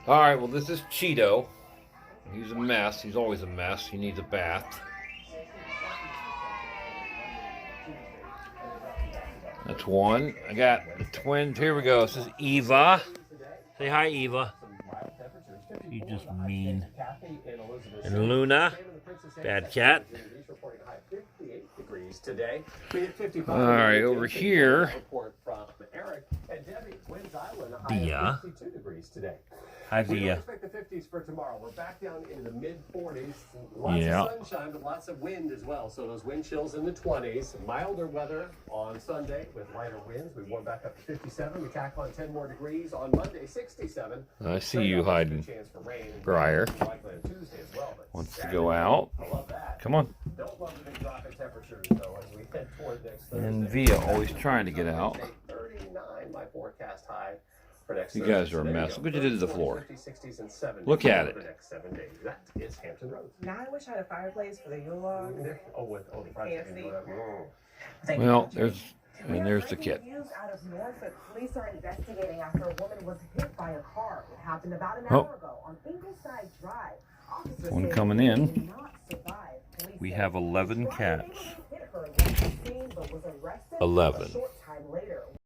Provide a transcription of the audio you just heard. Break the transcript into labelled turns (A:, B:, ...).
A: All right, well, this is Cheeto. He's a mess. He's always a mess. He needs a bath. That's one. I got the twins. Here we go. This is Eva. Say hi, Eva. She's just mean. And Luna, bad cat. All right, over here, Via. Hi, Via.
B: Expect the 50s for tomorrow. We're back down into the mid 40s. Lots of sunshine, but lots of wind as well. So those wind chills in the 20s. Milder weather on Sunday with lighter winds. We warm back up to 57. We tack on 10 more degrees on Monday, 67.
A: I see you hiding. Briar wants to go out. Come on.
B: Don't love the big drop in temperatures though as we head toward next Thursday.
A: And Via always trying to get out.
B: 39, my forecast high.
A: You guys are a mess. Look what you did to the floor. Look at it.
B: That is Hampton Roads.
C: Now I wish I had a fireplace for the Yule log.
B: The
C: KFC.
A: Well, there's the kid.
C: News out of Norfolk. Police are investigating after a woman was hit by a car. It happened about an hour ago on Ingleside Drive. Officers
A: One
C: say
A: coming
C: she
A: in.
C: did not survive. Police
A: We
C: say
A: have
C: the
A: 11
C: driver
A: cats.
C: hit her, left the scene, but was arrested.
A: 11.
C: A short